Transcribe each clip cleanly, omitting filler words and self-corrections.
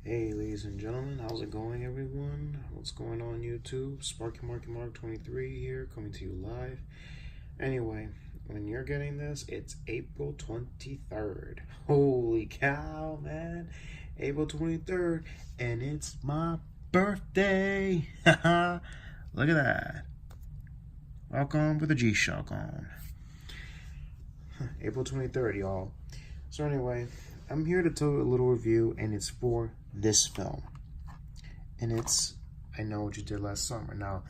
Hey, ladies and gentlemen, how's it going, everyone? What's going on, YouTube? Sparky Marky Mark 23 here, coming to you live. Anyway, when you're getting this, it's April 23rd. Holy cow, man! April 23rd, and it's my birthday! Haha! Look at that. Welcome with a G-Shock on. April 23rd, y'all. So anyway, I'm here to tell you a little review, and it's for this film. And it's I Know What You Did Last Summer. Now,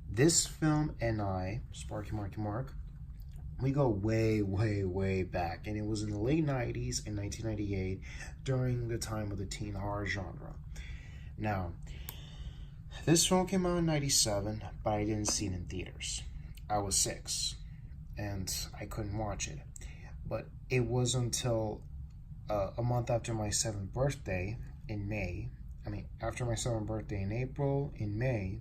this film and I, Sparky Marky Mark, we go way, way, way back. And it was in the late 90s in 1998 during the time of the teen horror genre. Now, this film came out in 97, but I didn't see it in theaters. I was 6, and I couldn't watch it. But it was until a month after my 7th birthday in May. After my 7th birthday in April, in May,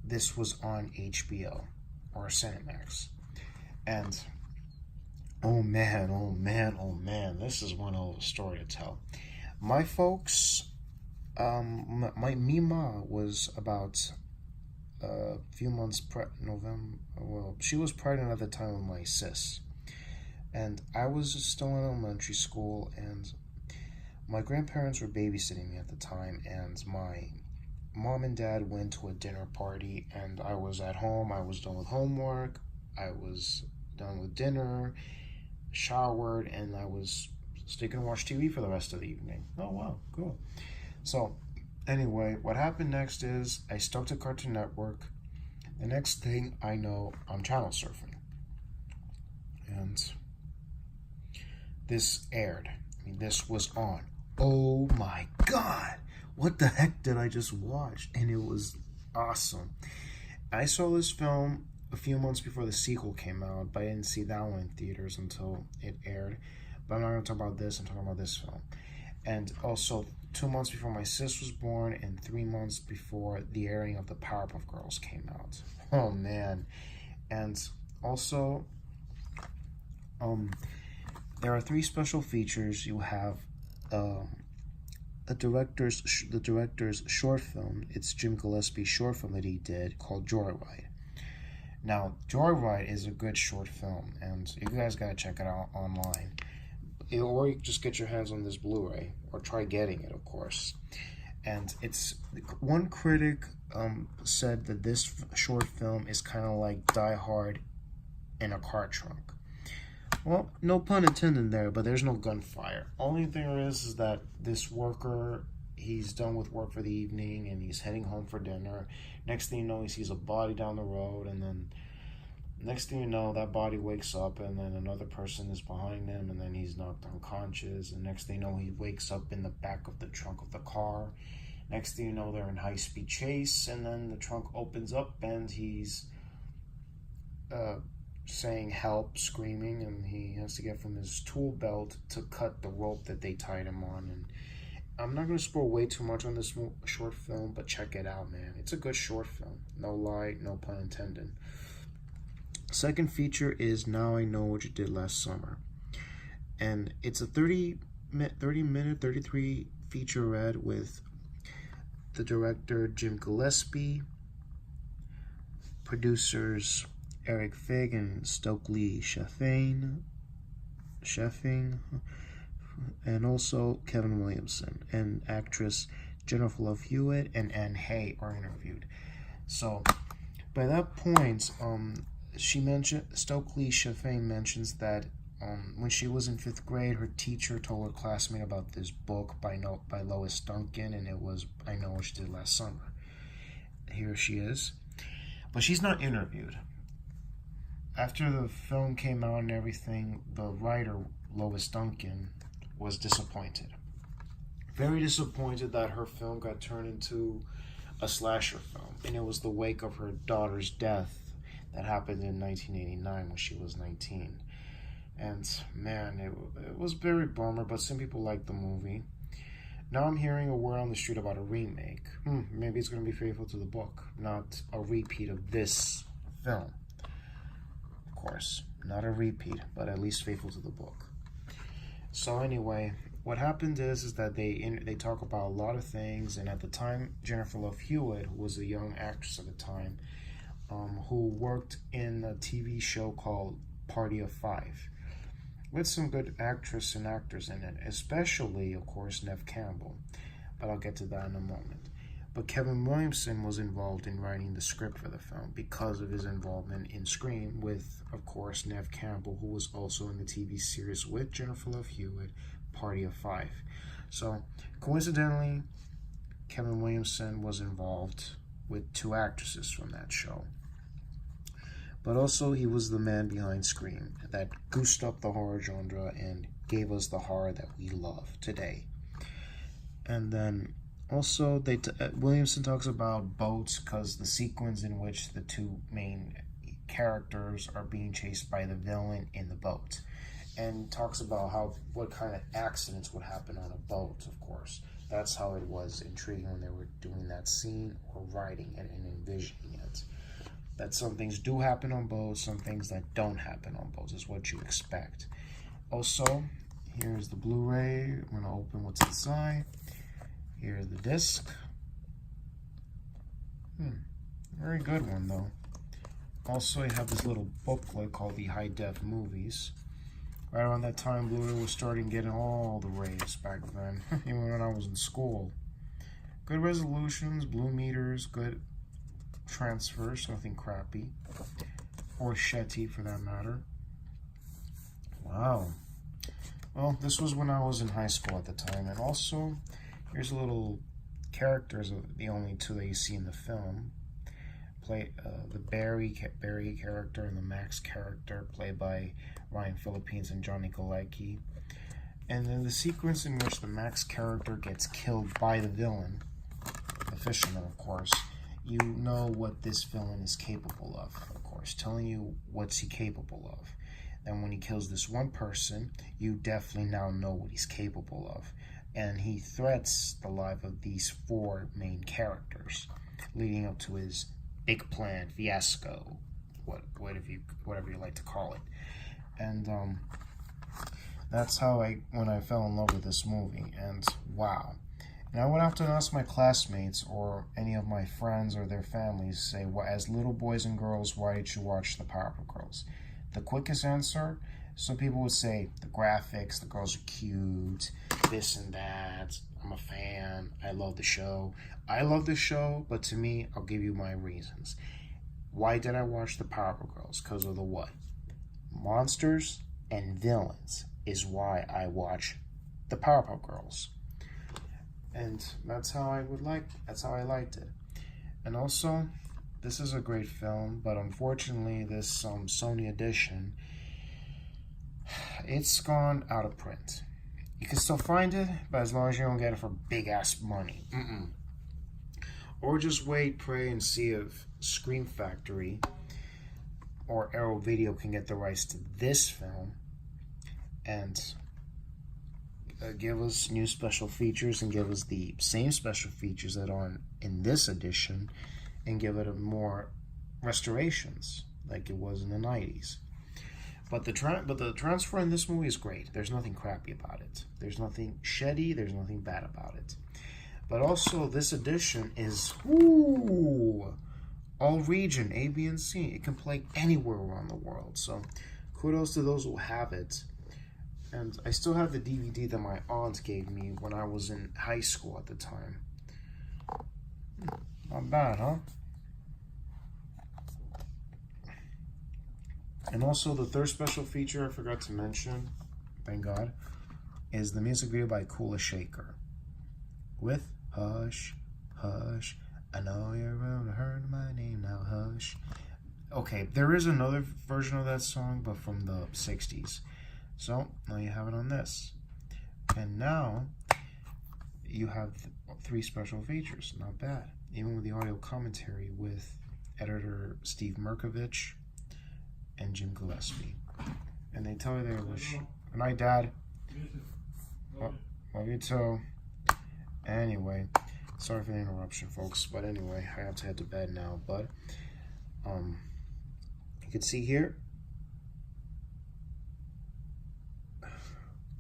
this was on HBO or Cinemax. And oh man, this is one hell of a story to tell. My folks, my Mima was about a few months she was pregnant at the time with my sis. And I was still in elementary school, and my grandparents were babysitting me at the time, and my mom and dad went to a dinner party, and I was at home. I was done with homework, I was done with dinner, showered, and I was sticking to watch TV for the rest of the evening. Oh wow, cool. So anyway, what happened next is I stuck to Cartoon Network. The next thing I know, I'm channel surfing, and this aired. This was on. Oh my god! What the heck did I just watch? And it was awesome. I saw this film a few months before the sequel came out, but I didn't see that one in theaters until it aired. But I'm not going to talk about this, I'm talking about this film. And also, 2 months before my sis was born, and 3 months before the airing of the Powerpuff Girls came out. Oh man. And also, there are 3 special features. You have the director's short film. It's Jim Gillespie's short film that he did called Joyride. Now, Joyride is a good short film, and you guys gotta check it out online. Or you just get your hands on this Blu-ray, or try getting it, of course. And it's one critic said that this short film is kind of like Die Hard in a car trunk. Well, no pun intended there, but there's no gunfire. Only thing there is that this worker, he's done with work for the evening and he's heading home for dinner. Next thing you know, he sees a body down the road, and then next thing you know, that body wakes up, and then another person is behind him, and then he's knocked unconscious, and next thing you know, he wakes up in the back of the trunk of the car. Next thing you know, they're in high-speed chase, and then the trunk opens up, and he's saying help, screaming, and he has to get from his tool belt to cut the rope that they tied him on. And I'm not going to spoil way too much on this short film, but check it out, man. It's a good short film. No lie, no pun intended. Second feature is Now I Know What You Did Last Summer. And it's a 33 featurette with the director Jim Gillespie, producers Eric Fig and Stokely Sheffing, and also Kevin Williamson, and actress Jennifer Love Hewitt and Anne Hay are interviewed. So by that point, Stokely Sheffing mentions that when she was in 5th grade, her teacher told her classmate about this book by Lois Duncan, and it was I Know What You Did Last Summer. Here she is, but she's not interviewed. After the film came out and everything, the writer, Lois Duncan, was disappointed. Very disappointed that her film got turned into a slasher film. And it was the wake of her daughter's death that happened in 1989 when she was 19. And man, it was very bummer, but some people liked the movie. Now I'm hearing a word on the street about a remake. Maybe it's going to be faithful to the book, not a repeat of this film. Course, not a repeat, but at least faithful to the book. So anyway, what happened is that they talk about a lot of things, and at the time, Jennifer Love Hewitt, who was a young actress at the time, who worked in a TV show called Party of Five, with some good actresses and actors in it, especially, of course, Neve Campbell. But I'll get to that in a moment. But Kevin Williamson was involved in writing the script for the film because of his involvement in Scream with, of course, Neve Campbell, who was also in the TV series with Jennifer Love Hewitt, Party of Five. So, coincidentally, Kevin Williamson was involved with two actresses from that show. But also, he was the man behind Scream that goosed up the horror genre and gave us the horror that we love today. And then also, Williamson talks about boats because the sequence in which the two main characters are being chased by the villain in the boat, and talks about what kind of accidents would happen on a boat. Of course, that's how it was intriguing when they were doing that scene or writing it and envisioning it. That some things do happen on boats, some things that don't happen on boats is what you expect. Also, here's the Blu-ray. I'm gonna open what's inside. Here's the disc. Very good one, though. Also, you have this little booklet called the High Def Movies. Right around that time, Blu-ray was starting getting all the raves back then, even when I was in school. Good resolutions, blue meters, good transfers, nothing crappy. Or Shetty, for that matter. Wow. Well, this was when I was in high school at the time, and also, here's a little characters of the only two that you see in the film. The Barry character and the Max character, played by Ryan Philippines and Johnny Galecki. And then the sequence in which the Max character gets killed by the villain, the fisherman, of course. You know what this villain is capable of course, telling you what's he capable of. Then when he kills this one person, you definitely now know what he's capable of. And he threats the life of these four main characters, leading up to his big plan, fiasco, whatever you like to call it. And that's how when I fell in love with this movie. And wow. And I would often ask my classmates or any of my friends or their families, say, well, as little boys and girls, why did you watch the Powerpuff Girls? The quickest answer, some people would say, the graphics, the girls are cute, this and that, I'm a fan, I love the show. I love the show, but to me, I'll give you my reasons. Why did I watch the Powerpuff Girls? Because of the what? Monsters and villains is why I watch the Powerpuff Girls. And that's how I liked it. And also, this is a great film, but unfortunately, this Sony edition, it's gone out of print. You can still find it, but as long as you don't get it for big-ass money. Or just wait, pray, and see if Scream Factory or Arrow Video can get the rights to this film and give us new special features and give us the same special features that are in this edition and give it more restorations like it was in the 90s. But the transfer in this movie is great. There's nothing crappy about it. There's nothing shitty. There's nothing bad about it. But also, this edition is all region, A, B, and C. It can play anywhere around the world. So kudos to those who have it. And I still have the DVD that my aunt gave me when I was in high school at the time. Not bad, huh? And also the third special feature I forgot to mention, thank God, is the music video by Kula Shaker with Hush, Hush, I know you're heard my name now, Hush. Okay, there is another version of that song, but from the 60s. So, now you have it on this. And now, you have three special features. Not bad. Even with the audio commentary with editor Steve Merkovich and Jim Gillespie. And they tell you they wish. Good night, Dad. Love you too. Anyway, sorry for the interruption, folks. But anyway, I have to head to bed now. But, you can see here,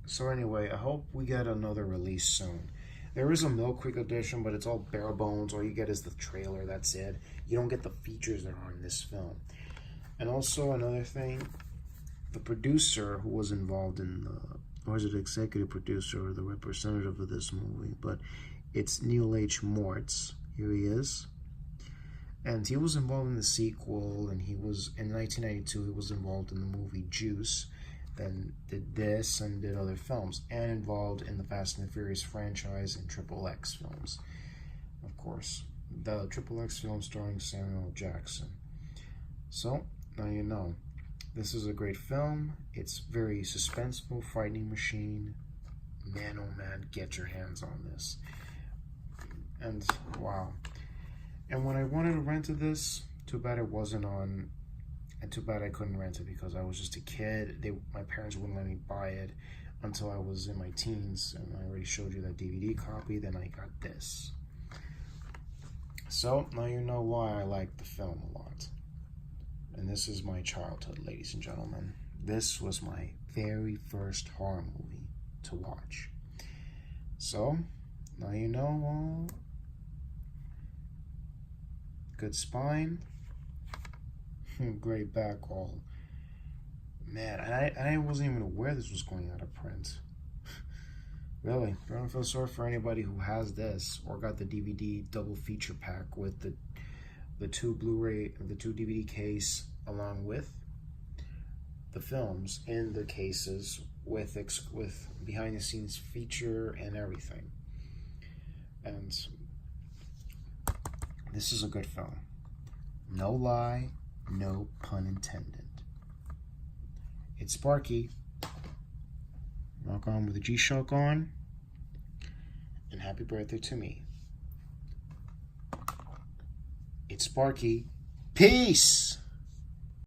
So anyway, I hope we get another release soon. There is a Mill Creek edition, but it's all bare bones. All you get is the trailer, that's it. You don't get the features that are in this film. And also another thing, the producer who was involved in the, or is it executive producer or the representative of this movie, but it's Neil H. Moritz. Here he is. And he was involved in the sequel, and he was, in 1992, he was involved in the movie Juice, then did this and did other films, and involved in the Fast and the Furious franchise and Triple X films, of course. The Triple X film starring Samuel L. Jackson. So, now you know. This is a great film. It's very suspenseful, frightening machine. Man, oh man, get your hands on this. And, wow. And when I wanted to rent this, too bad it wasn't on, and too bad I couldn't rent it because I was just a kid. My parents wouldn't let me buy it until I was in my teens, and I already showed you that DVD copy. Then I got this. So now you know why I like the film a lot. And this is my childhood, ladies and gentlemen. This was my very first horror movie to watch. So now you know. Good spine. Great back wall. Man, I wasn't even aware this was going out of print. Really, I don't feel sorry for anybody who has this or got the DVD double feature pack with the two Blu-ray, the two DVD case along with the films in the cases with behind the scenes feature and everything. And this is a good film. No lie. No pun intended. It's Sparky. Rock on with the G-Shock on. And happy birthday to me. It's Sparky. Peace!